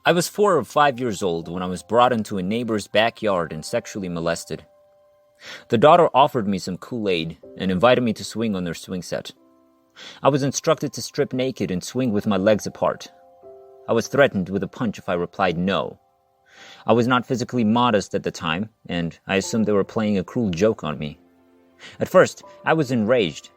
I was 4 or 5 years old when I was brought into a neighbor's backyard and sexually molested. The daughter offered me some Kool-Aid and invited me to swing on their swing set. I was instructed to strip naked and swing with my legs apart. I was threatened with a punch if I replied no. I was not physically modest at the time, and I assumed they were playing a cruel joke on me. At first, I was enraged.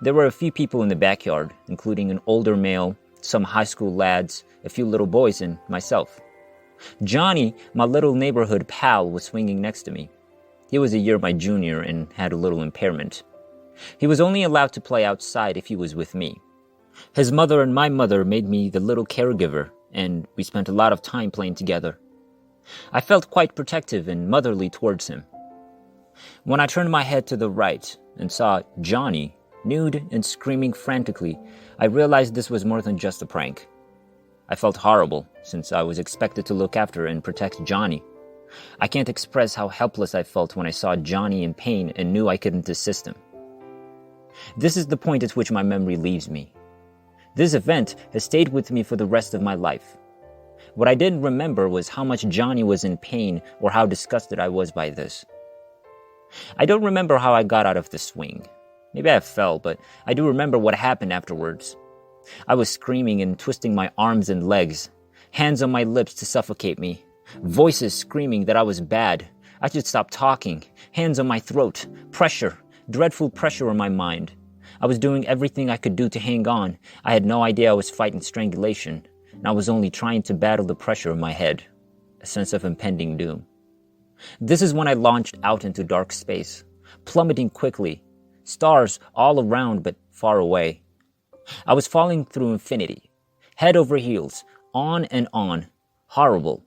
There were a few people in the backyard, including an older male, some high school lads, a few little boys, and myself. Johnny, my little neighborhood pal, was swinging next to me. He was a year my junior and had a little impairment. He was only allowed to play outside if he was with me. His mother and my mother made me the little caregiver, and we spent a lot of time playing together. I felt quite protective and motherly towards him. When I turned my head to the right and saw Johnny, nude and screaming frantically, I realized this was more than just a prank. I felt horrible, since I was expected to look after and protect Johnny. I can't express how helpless I felt when I saw Johnny in pain and knew I couldn't assist him. This is the point at which my memory leaves me. This event has stayed with me for the rest of my life. What I didn't remember was how much Johnny was in pain or how disgusted I was by this. I don't remember how I got out of the swing. Maybe I fell, but I do remember what happened afterwards. I was screaming and twisting my arms and legs, hands on my lips to suffocate me, voices screaming that I was bad, I should stop talking, hands on my throat, pressure, dreadful pressure on my mind. I was doing everything I could do to hang on. I had no idea I was fighting strangulation, and I was only trying to battle the pressure in my head, a sense of impending doom. This is when I launched out into dark space, plummeting quickly, stars all around but far away. I was falling through infinity, head over heels, on and on, horrible.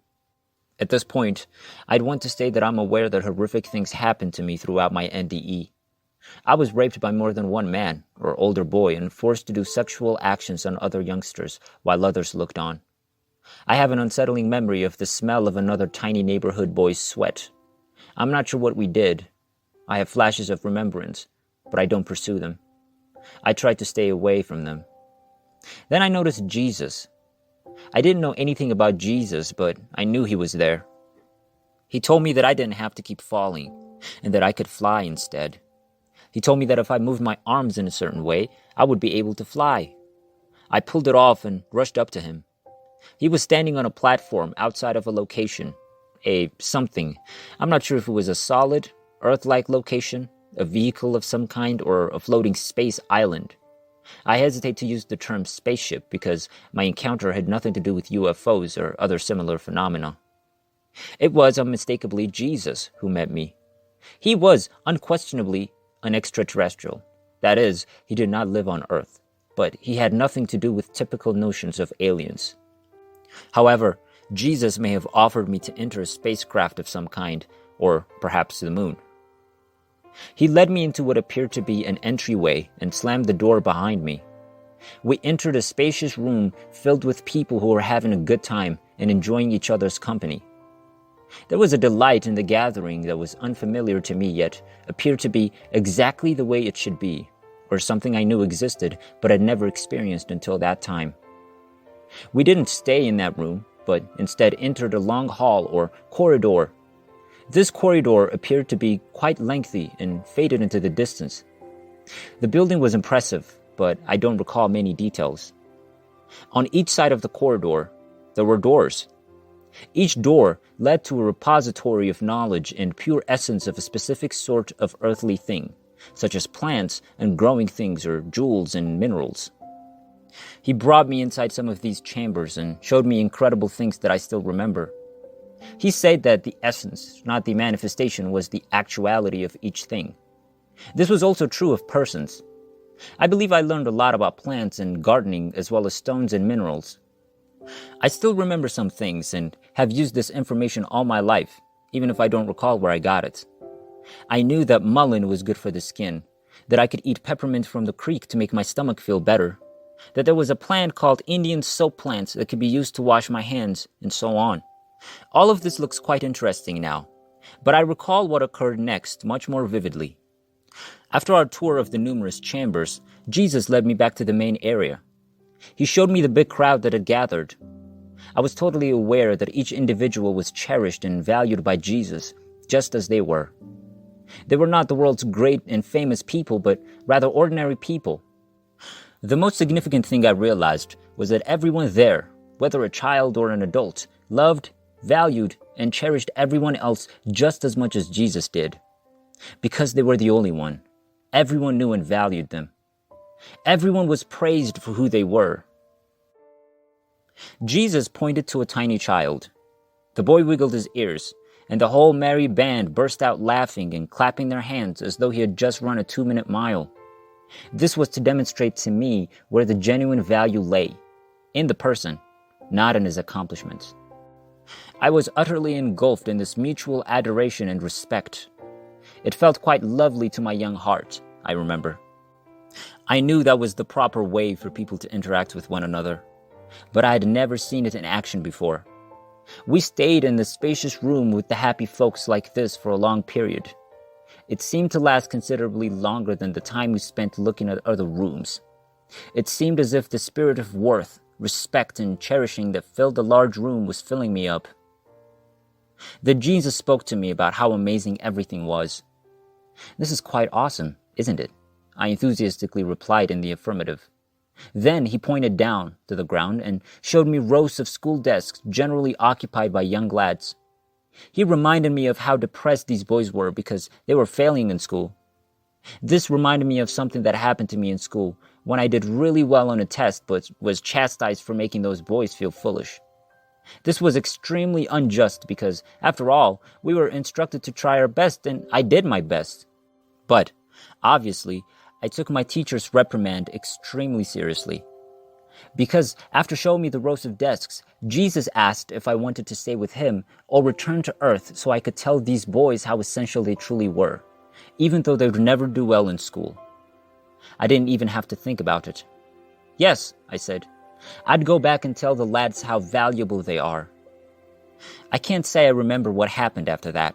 At this point, I'd want to state that I'm aware that horrific things happened to me throughout my NDE. I was raped by more than one man or older boy and forced to do sexual actions on other youngsters while others looked on. I have an unsettling memory of the smell of another tiny neighborhood boy's sweat. I'm not sure what we did. I have flashes of remembrance, but I don't pursue them. I try to stay away from them. Then I noticed Jesus. I didn't know anything about Jesus, but I knew he was there. He told me that I didn't have to keep falling, and that I could fly instead. He told me that if I moved my arms in a certain way, I would be able to fly. I pulled it off and rushed up to him. He was standing on a platform outside of a location, a something. I'm not sure if it was a solid, Earth-like location, a vehicle of some kind, or a floating space island. I hesitate to use the term spaceship because my encounter had nothing to do with UFOs or other similar phenomena. It was unmistakably Jesus who met me. He was unquestionably an extraterrestrial. That is, he did not live on Earth, but he had nothing to do with typical notions of aliens. However, Jesus may have offered me to enter a spacecraft of some kind, or perhaps the moon. He led me into what appeared to be an entryway and slammed the door behind me. We entered a spacious room filled with people who were having a good time and enjoying each other's company. There was a delight in the gathering that was unfamiliar to me yet appeared to be exactly the way it should be, or something I knew existed but had never experienced until that time. We didn't stay in that room, but instead entered a long hall or corridor. This corridor appeared to be quite lengthy and faded into the distance. The building was impressive, but I don't recall many details. On each side of the corridor, there were doors. Each door led to a repository of knowledge and pure essence of a specific sort of earthly thing, such as plants and growing things or jewels and minerals. He brought me inside some of these chambers and showed me incredible things that I still remember. He said that the essence, not the manifestation, was the actuality of each thing. This was also true of persons. I believe I learned a lot about plants and gardening as well as stones and minerals. I still remember some things and have used this information all my life, even if I don't recall where I got it. I knew that mullein was good for the skin, that I could eat peppermint from the creek to make my stomach feel better, that there was a plant called Indian soap plant that could be used to wash my hands, and so on. All of this looks quite interesting now, but I recall what occurred next much more vividly. After our tour of the numerous chambers, Jesus led me back to the main area. He showed me the big crowd that had gathered. I was totally aware that each individual was cherished and valued by Jesus, just as they were. They were not the world's great and famous people, but rather ordinary people. The most significant thing I realized was that everyone there, whether a child or an adult, loved, valued, and cherished everyone else just as much as Jesus did. Because they were the only one, everyone knew and valued them. Everyone was praised for who they were. Jesus pointed to a tiny child. The boy wiggled his ears, and the whole merry band burst out laughing and clapping their hands as though he had just run a 2-minute mile. This was to demonstrate to me where the genuine value lay, in the person, not in his accomplishments. I was utterly engulfed in this mutual adoration and respect. It felt quite lovely to my young heart, I remember. I knew that was the proper way for people to interact with one another, but I had never seen it in action before. We stayed in the spacious room with the happy folks like this for a long period. It seemed to last considerably longer than the time we spent looking at other rooms. It seemed as if the spirit of worth, respect, and cherishing that filled the large room was filling me up. Then Jesus spoke to me about how amazing everything was. "This is quite awesome, isn't it?" I enthusiastically replied in the affirmative. Then he pointed down to the ground and showed me rows of school desks generally occupied by young lads. He reminded me of how depressed these boys were because they were failing in school. This reminded me of something that happened to me in school when I did really well on a test but was chastised for making those boys feel foolish. This was extremely unjust because, after all, we were instructed to try our best and I did my best. But, obviously, I took my teacher's reprimand extremely seriously. Because after showing me the rows of desks, Jesus asked if I wanted to stay with him or return to earth so I could tell these boys how essential they truly were, even though they would never do well in school. I didn't even have to think about it. "Yes," I said. "I'd go back and tell the lads how valuable they are." I can't say I remember what happened after that.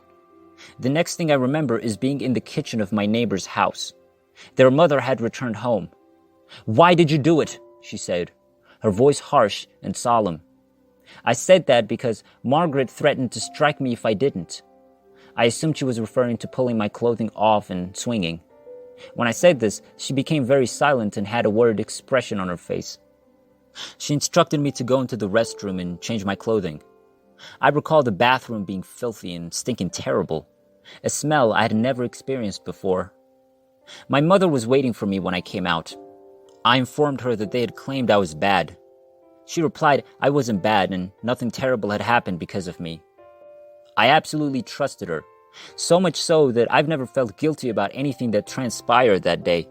The next thing I remember is being in the kitchen of my neighbor's house. Their mother had returned home. "Why did you do it?" she said, her voice harsh and solemn. I said that because Margaret threatened to strike me if I didn't. I assumed she was referring to pulling my clothing off and swinging. When I said this, she became very silent and had a worried expression on her face. She instructed me to go into the restroom and change my clothing. I recall the bathroom being filthy and stinking terrible, a smell I had never experienced before. My mother was waiting for me when I came out. I informed her that they had claimed I was bad. She replied I wasn't bad and nothing terrible had happened because of me. I absolutely trusted her, so much so that I've never felt guilty about anything that transpired that day.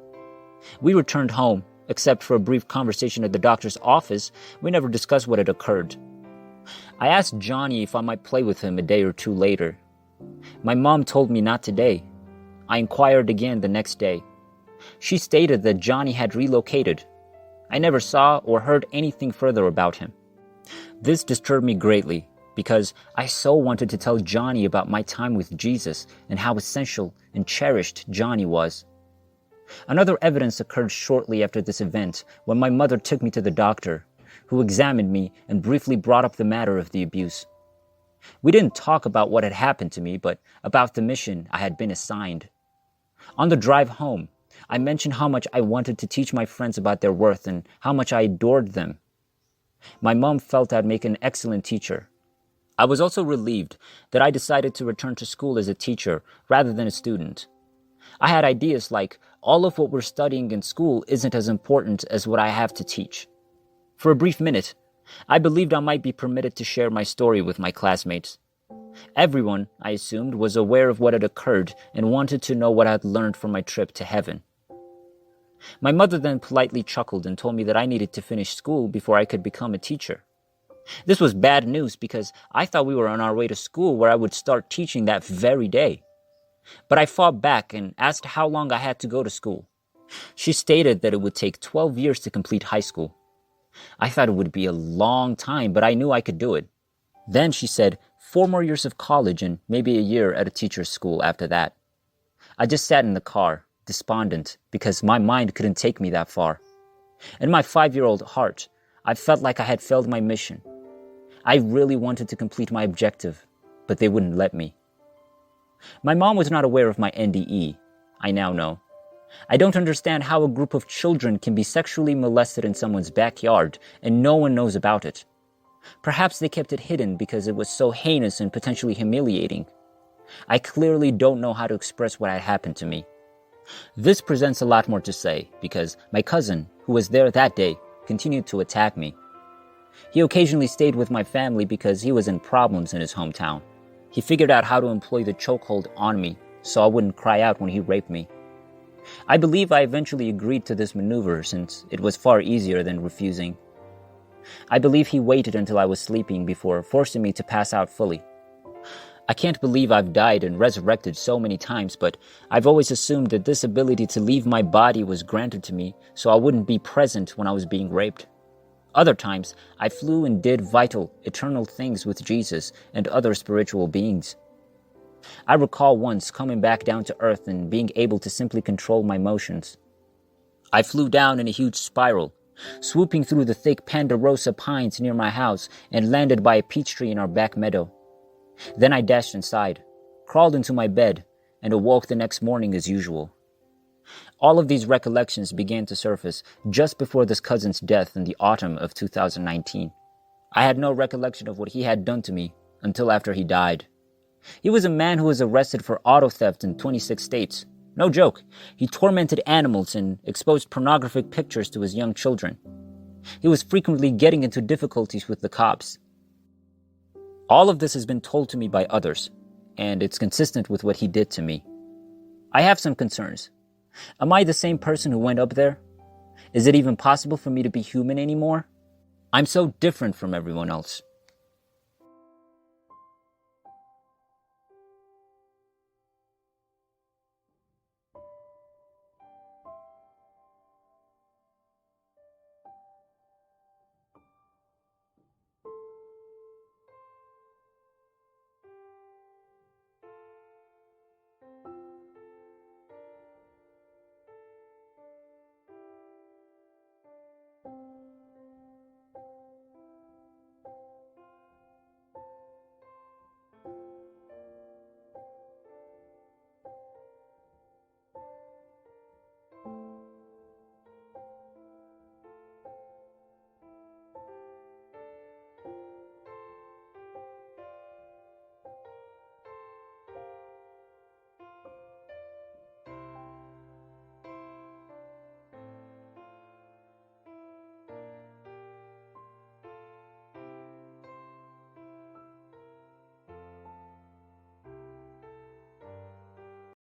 We returned home, except for a brief conversation at the doctor's office. We never discussed what had occurred. I asked Johnny if I might play with him a day or two later. My mom told me not today. I inquired again the next day. She stated that Johnny had relocated. I never saw or heard anything further about him. This disturbed me greatly because I so wanted to tell Johnny about my time with Jesus and how essential and cherished Johnny was. Another evidence occurred shortly after this event when my mother took me to the doctor, who examined me and briefly brought up the matter of the abuse. We didn't talk about what had happened to me, but about the mission I had been assigned. On the drive home, I mentioned how much I wanted to teach my friends about their worth and how much I adored them. My mom felt I'd make an excellent teacher. I was also relieved that I decided to return to school as a teacher rather than a student. I had ideas like, all of what we're studying in school isn't as important as what I have to teach. For a brief minute, I believed I might be permitted to share my story with my classmates. Everyone, I assumed, was aware of what had occurred and wanted to know what I had learned from my trip to heaven. My mother then politely chuckled and told me that I needed to finish school before I could become a teacher. This was bad news because I thought we were on our way to school where I would start teaching that very day. But I fought back and asked how long I had to go to school. She stated that it would take 12 years to complete high school. I thought it would be a long time, but I knew I could do it. Then she said 4 more years of college and maybe a year at a teacher's school after that. I just sat in the car, despondent, because my mind couldn't take me that far. In my 5-year-old heart, I felt like I had failed my mission. I really wanted to complete my objective, but they wouldn't let me. My mom was not aware of my NDE. I now know. I don't understand how a group of children can be sexually molested in someone's backyard and no one knows about it. Perhaps they kept it hidden because it was so heinous and potentially humiliating. I clearly don't know how to express what had happened to me. This presents a lot more to say because my cousin, who was there that day, continued to attack me. He occasionally stayed with my family because he was in problems in his hometown. He figured out how to employ the chokehold on me so I wouldn't cry out when he raped me. I believe I eventually agreed to this maneuver since it was far easier than refusing. I believe he waited until I was sleeping before forcing me to pass out fully. I can't believe I've died and resurrected so many times, but I've always assumed that this ability to leave my body was granted to me so I wouldn't be present when I was being raped. Other times, I flew and did vital, eternal things with Jesus and other spiritual beings. I recall once coming back down to earth and being able to simply control my motions. I flew down in a huge spiral, swooping through the thick Ponderosa pines near my house and landed by a peach tree in our back meadow. Then I dashed inside, crawled into my bed, and awoke the next morning as usual. All of these recollections began to surface just before this cousin's death in the autumn of 2019. I had no recollection of what he had done to me until after he died. He was a man who was arrested for auto theft in 26 states. No joke. He tormented animals and exposed pornographic pictures to his young children. He was frequently getting into difficulties with the cops. All of this has been told to me by others, and it's consistent with what he did to me. I have some concerns. Am I the same person who went up there? Is it even possible for me to be human anymore? I'm so different from everyone else.